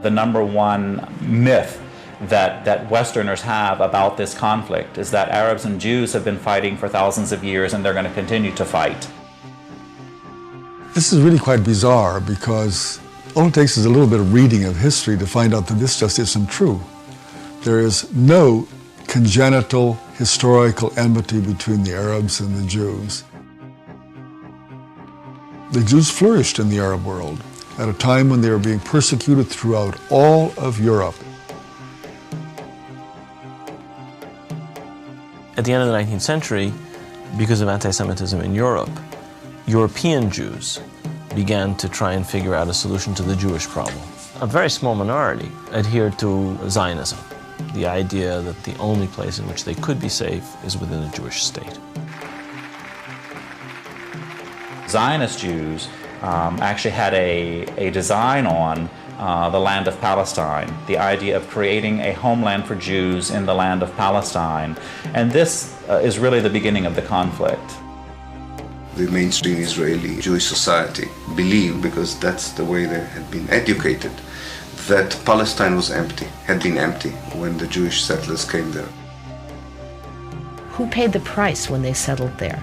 the number one myth that Westerners have about this conflict is that Arabs and Jews have been fighting for thousands of years and they're going to continue to fight. This is really quite bizarre because all it takes is a little bit of reading of history to find out that this just isn't true. There is no congenital historical enmity between the Arabs and the Jews. The Jews flourished in the Arab world at a time when they were being persecuted throughout all of Europe. At the end of the 19th century, because of anti-Semitism in Europe, European Jews began to try and figure out a solution to the Jewish problem. A very small minority adhered to Zionism, the idea that the only place in which they could be safe is within a Jewish state. Zionist Jews actually had a design on the land of Palestine, the idea of creating a homeland for Jews in the land of Palestine. And this is really the beginning of the conflict. The mainstream Israeli Jewish society believed, because that's the way they had been educated, that Palestine was empty, had been empty when the Jewish settlers came there. Who paid the price when they settled there?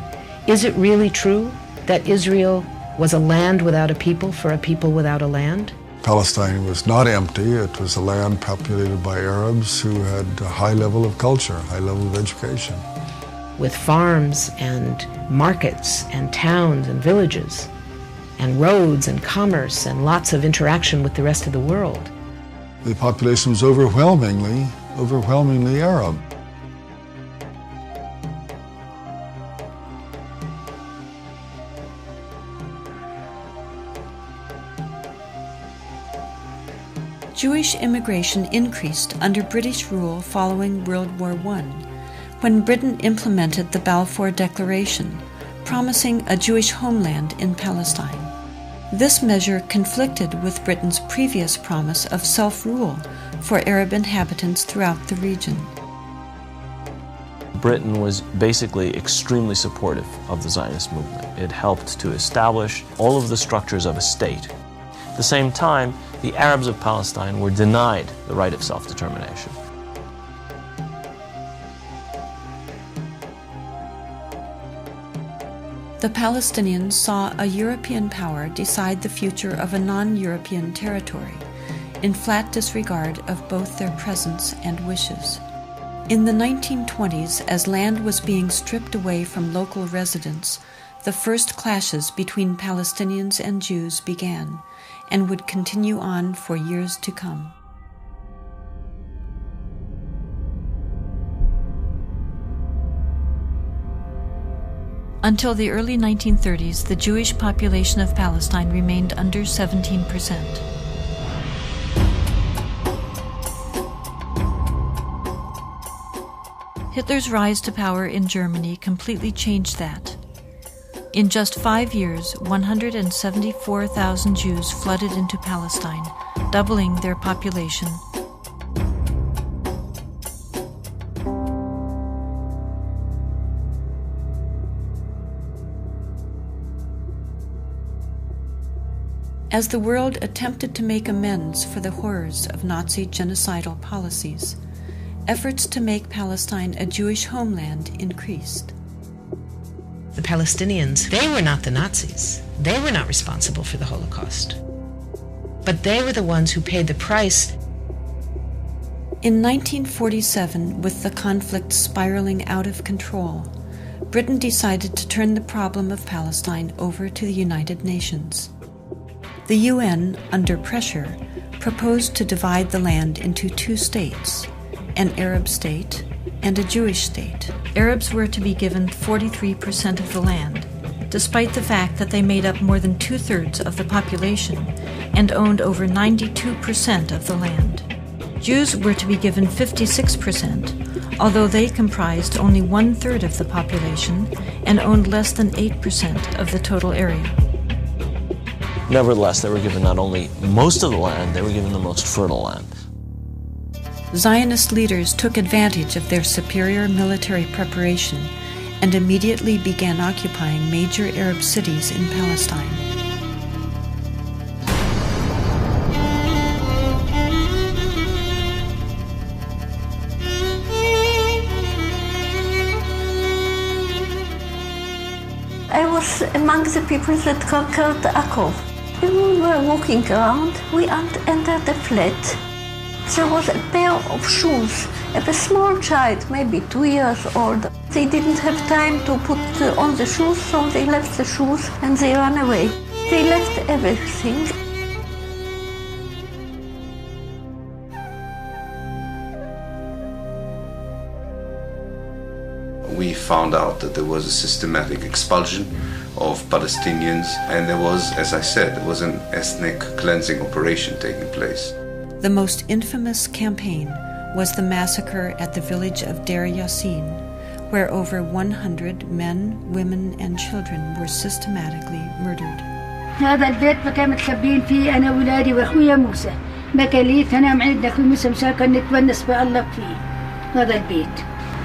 Is it really true that Israel was a land without a people for a people without a land? Palestine was not empty. It was a land populated by Arabs who had a high level of culture, high level of education. With farms and markets and towns and villages and roads and commerce and lots of interaction with the rest of the world. The population was overwhelmingly Arab. Jewish immigration increased under British rule following World War I, when Britain implemented the Balfour Declaration, promising a Jewish homeland in Palestine. This measure conflicted with Britain's previous promise of self-rule for Arab inhabitants throughout the region. Britain was basically extremely supportive of the Zionist movement. It helped to establish all of the structures of a state. At the same time, the Arabs of Palestine were denied the right of self-determination. The Palestinians saw a European power decide the future of a non-European territory, in flat disregard of both their presence and wishes. In the 1920s, as land was being stripped away from local residents, the first clashes between Palestinians and Jews began, and would continue on for years to come. Until the early 1930s, the Jewish population of Palestine remained under 17%. Hitler's rise to power in Germany completely changed that. In just 5 years, 174,000 Jews flooded into Palestine, doubling their population. As the world attempted to make amends for the horrors of Nazi genocidal policies, efforts to make Palestine a Jewish homeland increased. The Palestinians, they were not the Nazis. They were not responsible for the Holocaust. But they were the ones who paid the price. In 1947, with the conflict spiraling out of control, Britain decided to turn the problem of Palestine over to the United Nations. The UN, under pressure, proposed to divide the land into two states, an Arab state and a Jewish state. Arabs were to be given 43% of the land, despite the fact that they made up more than 2/3 of the population and owned over 92% of the land. Jews were to be given 56%, although they comprised only 1/3 of the population and owned less than 8% of the total area. Nevertheless, they were given not only most of the land, they were given the most fertile land. Zionist leaders took advantage of their superior military preparation and immediately began occupying major Arab cities in Palestine. among the people that conquered Akko. When we were walking around, we entered a flat. There was a pair of shoes of a small child, maybe 2 years old. They didn't have time to put on the shoes, so they left the shoes and they ran away. They left everything. We found out that there was a systematic expulsion of Palestinians, and there was, as I said, there was an ethnic cleansing operation taking place. The most infamous campaign was the massacre at the village of Deir Yassin, where over 100 men, women, and children were systematically murdered. هذا البيت كان متخبين فيه أنا وولادي وأخويا موسى. ما كان لي أنا معيدنا أخوي موسى مشان نتونس بالله فيه. هذا البيت.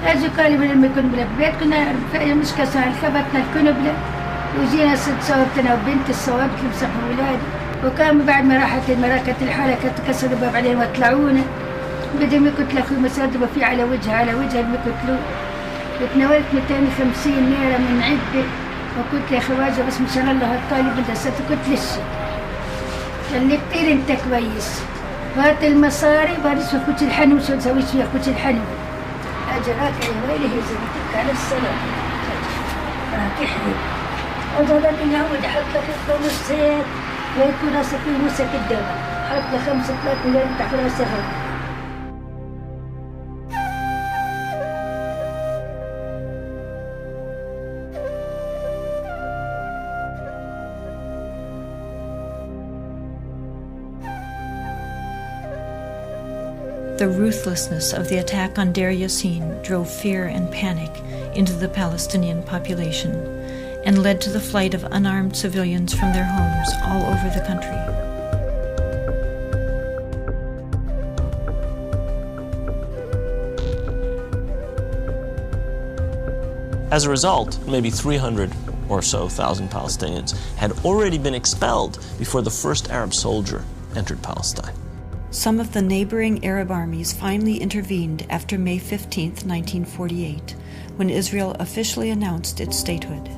أجي قال لي لما كنا بلا بيت كنا في مش كسان خبطنا الكنبلة وجينا ست صوبتنا وبنت الصواب تلمسحوا ولادي. وكان بعد ما راحت المراكة الحالة كانت كسروا الباب علينا وطلعونا. بدهم يقتلوا أخوي مسدبة فيه على وجهها اللي يقتلوه. وتناولت 250 ليرة من عدة. وقلت يا خواجة بس مشان الله الطالب انت ستكت للشي قال لي كتير انت كويس هات المصاري بارس اخوتي الحنو شو تسويش في اخوتي الحنو اجراك يا ويلي هي زمتك على السلام راك حلو وضرب ينعود حط لك الخمس سير ويكون راسك في موسك الدم حط لك 5 مليون تحت راسها. The ruthlessness of the attack on Deir Yassin drove fear and panic into the Palestinian population and led to the flight of unarmed civilians from their homes all over the country. As a result, maybe 300 or so thousand Palestinians had already been expelled before the first Arab soldier entered Palestine. Some of the neighboring Arab armies finally intervened after May 15, 1948, when Israel officially announced its statehood.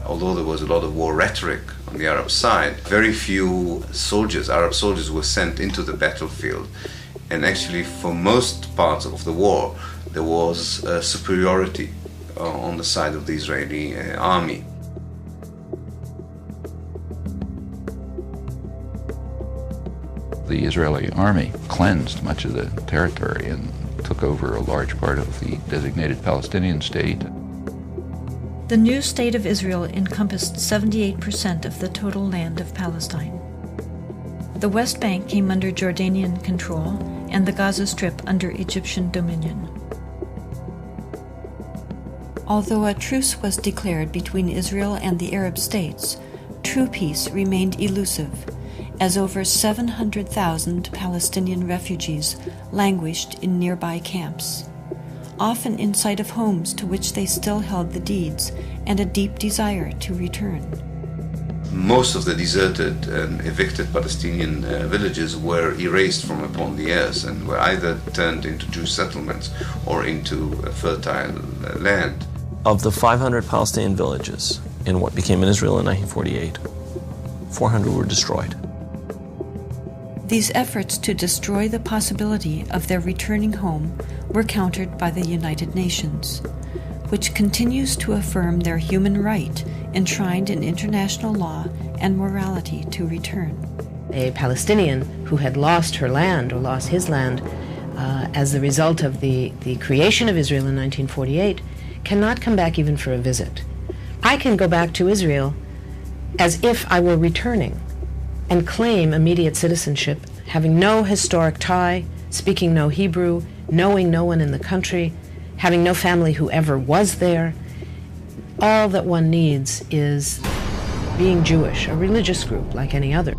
Although there was a lot of war rhetoric on the Arab side, very few soldiers, Arab soldiers, were sent into the battlefield. And actually, for most parts of the war, there was superiority on the side of the Israeli army. The Israeli army cleansed much of the territory and took over a large part of the designated Palestinian state. The new state of Israel encompassed 78% of the total land of Palestine. The West Bank came under Jordanian control and the Gaza Strip under Egyptian dominion. Although a truce was declared between Israel and the Arab states, true peace remained elusive, as over 700,000 Palestinian refugees languished in nearby camps, often in sight of homes to which they still held the deeds and a deep desire to return. Most of the deserted and evicted Palestinian villages were erased from upon the earth and were either turned into Jewish settlements or into fertile land. Of the 500 Palestinian villages in what became Israel in 1948, 400 were destroyed. These efforts to destroy the possibility of their returning home were countered by the United Nations, which continues to affirm their human right enshrined in international law and morality to return. A Palestinian who had lost her land or lost his land as the result of the creation of Israel in 1948 cannot come back even for a visit. I can go back to Israel as if I were returning and claim immediate citizenship, having no historic tie, speaking no Hebrew, knowing no one in the country, having no family who ever was there. All that one needs is being Jewish, a religious group like any other.